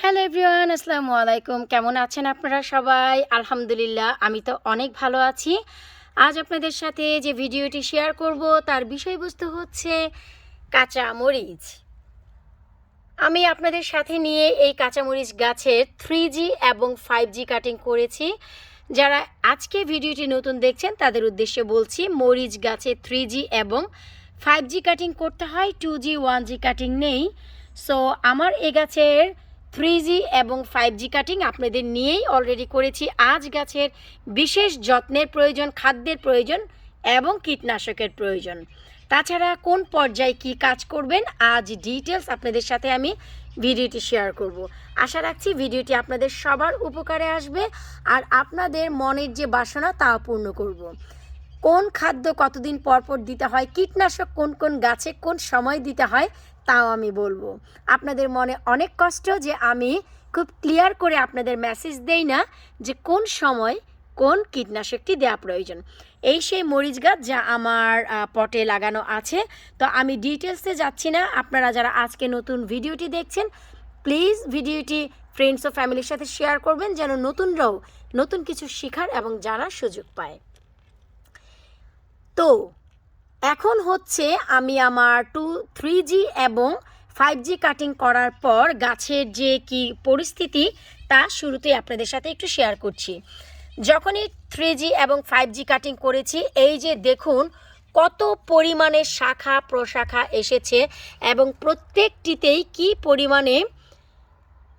Hello everyone, আসসালামু আলাইকুম। কেমন আছেন আপনারা সবাই? আলহামদুলিল্লাহ, আমি তো অনেক ভালো আছি। আজ আপনাদের সাথে যে ভিডিওটি শেয়ার করব তার বিষয়বস্তু হচ্ছে কাঁচা মরিচ। আমি আপনাদের সাথে নিয়ে এই কাঁচামরিচ গাছের 3G এবং 5G কাটিং করেছি। যারা আজকে ভিডিওটি নতুন দেখছেন তাদের উদ্দেশ্যে বলছি, মরিচ গাছে 3G এবং 5G কাটিং করতে হয়, 2G 1G কাটিং নেই। সো আমার এ গাছের 3G এবং 5G কাটিং আপনাদের নিয়েই অলরেডি করেছি। আজ গাছের বিশেষ যত্নের প্রয়োজন, খাদ্যের প্রয়োজন এবং কীটনাশকের প্রয়োজন। তাছাড়া কোন পর্যায়ে কি কাজ করবেন আজ ডিটেলস আপনাদের সাথে আমি ভিডিওটি শেয়ার করব। আশা রাখছি ভিডিওটি আপনাদের সবার উপকারে আসবে আর আপনাদের মনের যে বাসনা তাও পূর্ণ করব। কোন খাদ্য কতদিন পর পর দিতে হয়, কীটনাশক কোন কোন গাছে কোন সময় দিতে হয় তাও আমি বলবো। আপনাদের মনে অনেক কষ্ট যে আমি খুব ক্লিয়ার করে আপনাদের মেসেজ দেই না যে কোন সময় কোন কীটনাশকটি দেওয়া প্রয়োজন। এই সেই মরিচ গাছ যা আমার পটে লাগানো আছে। তো আমি ডিটেলসে যাচ্ছি না। আপনারা যারা আজকে নতুন ভিডিওটি দেখছেন প্লিজ ভিডিওটি ফ্রেন্ডস ও ফ্যামিলির সাথে শেয়ার করবেন যেন নতুনরাও নতুন কিছু শেখার এবং জানার সুযোগ পায়। তো এখন হচ্ছে আমি আমার 3G এবং 5G কাটিং করার পর গাছের যে কি পরিস্থিতি তা শুরুতেই আপনাদের সাথে একটু শেয়ার করছি। যখনই 3G এবং 5G কাটিং করেছি, এই যে দেখুন কত পরিমাণে শাখা প্রশাখা এসেছে এবং প্রত্যেকটিতেই কি পরিমাণে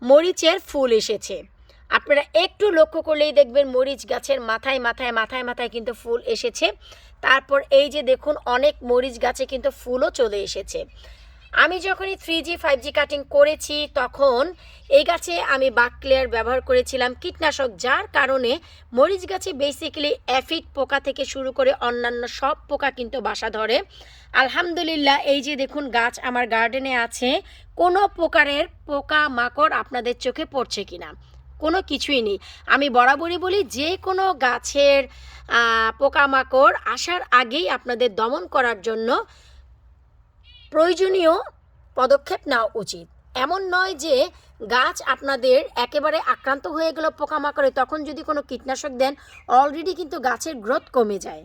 মরিচের ফুল এসেছে। আপনারা একটু লক্ষ্য করলেই দেখবেন মরিচ গাছের মাথায় মাথায় মাথায় মাথায় কিন্তু ফুল এসেছে। তারপর এই যে দেখুন অনেক মরিচ গাছে কিন্তু ফুলও চলে এসেছে। আমি যখনই 3G 5G কাটিং করেছি তখন এই গাছে আমি বাকক্লিয়ার ব্যবহার করেছিলাম কীটনাশক, যার কারণে মরিচ গাছে বেসিক্যালি অ্যাফিড পোকা থেকে শুরু করে অন্যান্য সব পোকা কিন্তু বাসা ধরে। আলহামদুলিল্লাহ, এই যে দেখুন গাছ আমার গার্ডেনে আছে, কোনো প্রকারের পোকা মাকড় আপনাদের চোখে পড়ছে কিনা? কোনো কিছুই নেই। আমি বরাবরই বলি যে কোনো গাছের পোকামাকড় আসার আগেই আপনাদের দমন করার জন্য প্রয়োজনীয় পদক্ষেপ নেওয়া উচিত। এমন নয় যে গাছ আপনাদের একেবারে আক্রান্ত হয়ে গেল পোকামাকড়ে, তখন যদি কোনো কীটনাশক দেন অলরেডি কিন্তু গাছের গ্রোথ কমে যায়।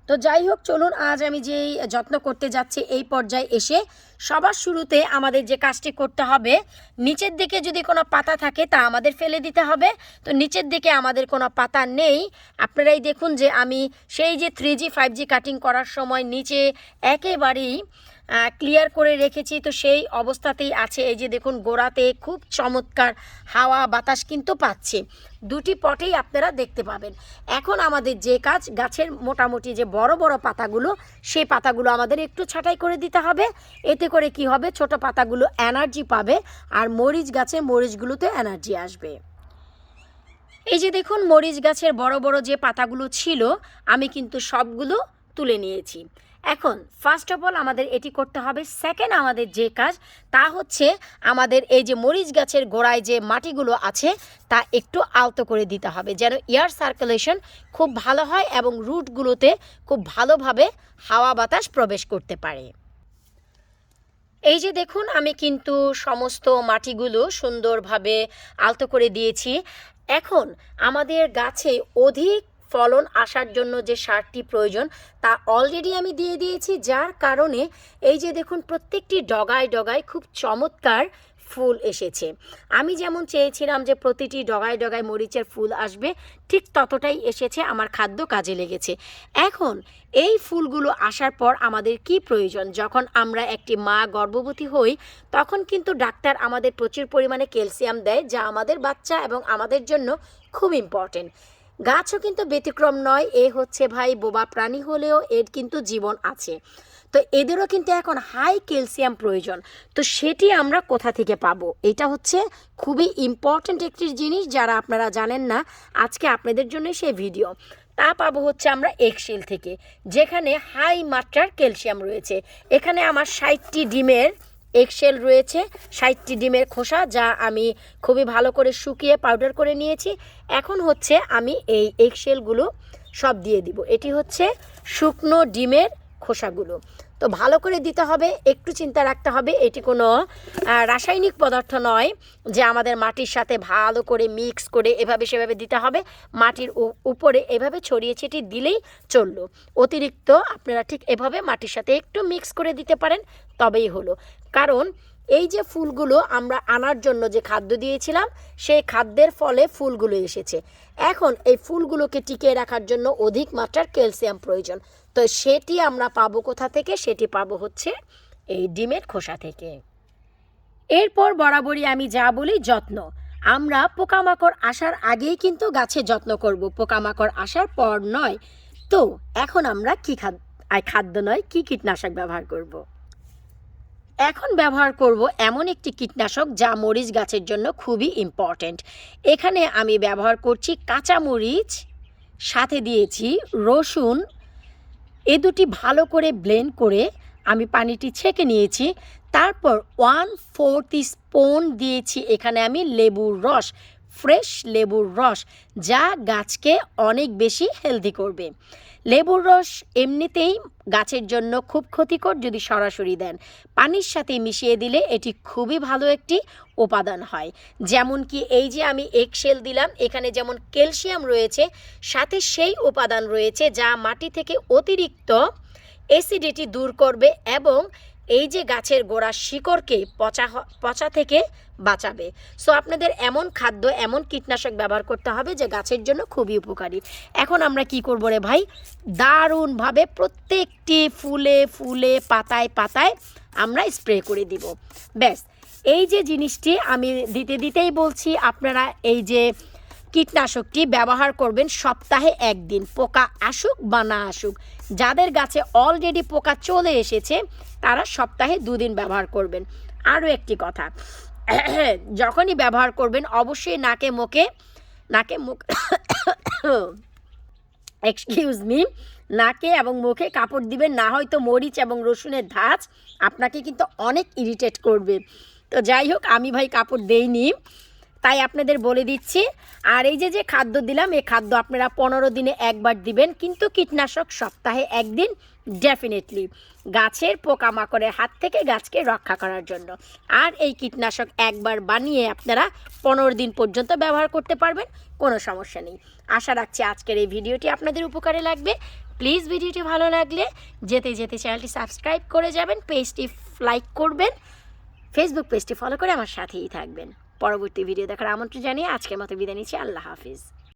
তো যাই হোক, চলুন আজ আমি যেই যত্ন করতে যাচ্ছি এই পর্যায়ে এসে সবার শুরুতে আমাদের যে কাজটি করতে হবে, নিচের দিকে যদি কোনো পাতা থাকে তা আমাদের ফেলে দিতে হবে। তো নিচের দিকে আমাদের কোনো পাতা নেই। আপনারাই দেখুন যে আমি সেই যে 3G 5G কাটিং করার সময় নিচে একেবারেই ক্লিয়ার করে রেখেছি, তো সেই অবস্থাতেই আছে। এই যে দেখুন গোড়াতে খুব চমৎকার হাওয়া বাতাস কিন্তু পাচ্ছে। দুটি পটেই আপনারা দেখতে পাবেন। এখন আমাদের যে কাজ, গাছের মোটামুটি যে বড় বড় পাতাগুলো সেই পাতাগুলো আমাদের একটু ছাঁটাই করে দিতে হবে। এতে করে কি হবে, ছোট পাতাগুলো এনার্জি পাবে আর মরিচ গাছে মরিচগুলোতে এনার্জি আসবে। এই যে দেখুন মরিচ গাছের বড় বড় যে পাতাগুলো ছিল আমি কিন্তু সবগুলো তুলে নিয়েছি। এখন ফার্স্ট অফ অল আমাদের এটি করতে হবে। সেকেন্ড আমাদের যে কাজ তা হচ্ছে আমাদের এই যে মরিচ গাছের গোড়ায় যে মাটিগুলো আছে তা একটু আলতো করে দিতে হবে যেন এয়ার সার্কুলেশন খুব ভালো হয় এবং রুটগুলোতে খুব ভালোভাবে হাওয়া বাতাস প্রবেশ করতে পারে। এই যে দেখুন আমি কিন্তু সমস্ত মাটিগুলো সুন্দরভাবে আলতো করে দিয়েছি। এখন আমাদের গাছে অধিক ফলন আসার জন্য যে সারটি প্রয়োজন তা অলরেডি আমি দিয়ে দিয়েছি, যার কারণে এই যে দেখুন প্রত্যেকটি ডগায় ডগায় খুব চমৎকার ফুল এসেছে। আমি যেমন চেয়েছিলাম যে প্রতিটি ডগায় ডগায় মরিচের ফুল আসবে, ঠিক ততটাই এসেছে। আমার খাদ্য কাজে লেগেছে। এখন এই ফুলগুলো আসার পর আমাদের কি প্রয়োজন, যখন আমরা একটি মা গর্ভবতী হই তখন কিন্তু ডাক্তার আমাদের প্রচুর পরিমাণে ক্যালসিয়াম দেয়, যা আমাদের বাচ্চা এবং আমাদের জন্য খুব ইম্পর্টেন্ট। গাছও কিন্তু ব্যতিক্রম নয়। এ হচ্ছে ভাই বোবা প্রাণী হলেও এর কিন্তু জীবন আছে। তো এদেরও কিন্তু এখন হাই ক্যালসিয়াম প্রয়োজন। তো সেটি আমরা কোথা থেকে পাবো, এটা হচ্ছে খুবই ইম্পর্ট্যান্ট একটি জিনিস, যারা আপনারা জানেন না আজকে আপনাদের জন্য সেই ভিডিও। তা পাবো হচ্ছে আমরা এগশেল থেকে, যেখানে হাই মাত্রার ক্যালসিয়াম রয়েছে। এখানে আমার 60টি ডিমের এগশেল রয়েছে, 60টি ডিমের খোসা, যা আমি খুবই ভালো করে শুকিয়ে পাউডার করে নিয়েছি। এখন হচ্ছে আমি এই এগশেলগুলো সব দিয়ে দিব। এটি হচ্ছে শুকনো ডিমের খোসাগুলো। তো তো ভালো করে দিতে হবে, একটু চিন্তা রাখতে হবে এটি কোনো রাসায়নিক পদার্থ নয় যে আমাদের মাটির সাথে ভালো করে মিক্স করে এভাবে সেভাবে দিতে হবে। মাটির উপরে এভাবে ছড়িয়ে ছিটিয়ে দিলেই চললো। অতিরিক্ত আপনারা ঠিক এভাবে মাটির সাথে একটু মিক্স করে দিতে পারেন, তবেই হলো। কারণ এই যে ফুলগুলো আমরা আনার জন্য যে খাদ্য দিয়েছিলাম, সেই খাদ্যের ফলে ফুলগুলো এসেছে। এখন এই ফুলগুলোকে টিকিয়ে রাখার জন্য অধিক মাত্রার ক্যালসিয়াম প্রয়োজন। তো সেটি আমরা পাবো কোথা থেকে? সেটি পাবো হচ্ছে এই ডিমের খোসা থেকে। এরপর বরাবরই আমি যা বলি, যত্ন। আমরা পোকামাকড় আসার আগেই কিন্তু গাছে যত্ন করব, পোকামাকড় আসার পর নয়। তো এখন আমরা খাদ্য নয়, কি কীটনাশক ব্যবহার করব। এখন ব্যবহার করব এমন একটি কীটনাশক যা মরিচ গাছের জন্য খুবই ইম্পর্ট্যান্ট। এখানে আমি ব্যবহার করছি কাঁচা মরিচ, সাথে দিয়েছি রসুন। এ দুটি ভালো করে ব্লেন্ড করে আমি পানিটি ছেঁকে নিয়েছি। তারপর 1/4 স্পুন দিয়েছি এখানে আমি লেবুর রস, ফ্রেশ লেবুর রস, যা গাছকে অনেক বেশি হেলদি করবে। লেবুর রস এমনিতেই গাছের জন্য খুব ক্ষতিকর যদি সরাসরি দেন। পানির সাথে মিশিয়ে দিলে এটি খুবই ভালো একটি উপাদান হয়। যেমন কি এই যে আমি এগশেল দিলাম, এখানে যেমন ক্যালসিয়াম রয়েছে, সাথে সেই উপাদান রয়েছে যা মাটি থেকে অতিরিক্ত অ্যাসিডিটি দূর করবে এবং এই যে গাছের গোড়ার শিকড়কে পচা থেকে বাঁচাবে। সো আপনাদের এমন খাদ্য, এমন কীটনাশক ব্যবহার করতে হবে যে গাছের জন্য খুবই উপকারী। এখন আমরা কি করব রে ভাই? দারুণভাবে প্রত্যেকটি ফুলে ফুলে পাতায় পাতায় আমরা স্প্রে করে দিব। ব্যাস, এই যে জিনিসটি আমি দিতেই বলছি, আপনারা এই যে কীটনাশকটি ব্যবহার করবেন সপ্তাহে একদিন, পোকা আসুক বা না আসুক। যাদের গাছে অলরেডি পোকা চলে এসেছে তারা সপ্তাহে 2 দিন ব্যবহার করবেন। আরও একটি কথা, যখনই ব্যবহার করবেন অবশ্যই নাকে মুখ এক্সকিউজ মি, নাকে এবং মুখে কাপড় দিবেন, না হয়তো মরিচ এবং রসুনের ধাঁচ আপনাকে কিন্তু অনেক ইরিটেট করবে। তো যাই হোক, আমি ভাই কাপড় দেইনি, তাই আপনাদের বলে দিচ্ছি। আর এই যে খাদ্য দিলাম, এই খাদ্য আপনারা 15 দিনে একবার দিবেন, কিন্তু কীটনাশক সপ্তাহে একদিন ডেফিনেটলি, গাছের পোকামাকড়ের হাত থেকে গাছকে রক্ষা করার জন্য। আর এই কীটনাশক একবার বানিয়ে আপনারা 15 দিন পর্যন্ত ব্যবহার করতে পারবেন, কোনো সমস্যা নেই। আশা রাখছি আজকের এই ভিডিওটি আপনাদের উপকারে লাগবে। প্লিজ ভিডিওটি ভালো লাগলে যেতে চ্যানেলটি সাবস্ক্রাইব করে যাবেন, পেজটি লাইক করবেন, ফেসবুক পেজটি ফলো করে আমার সাথেই থাকবেন। পরবর্তী ভিডিও দেখার আমন্ত্রণ জানিয়ে আজকের মতো বিদায় নিচ্ছি। আল্লাহ হাফিজ।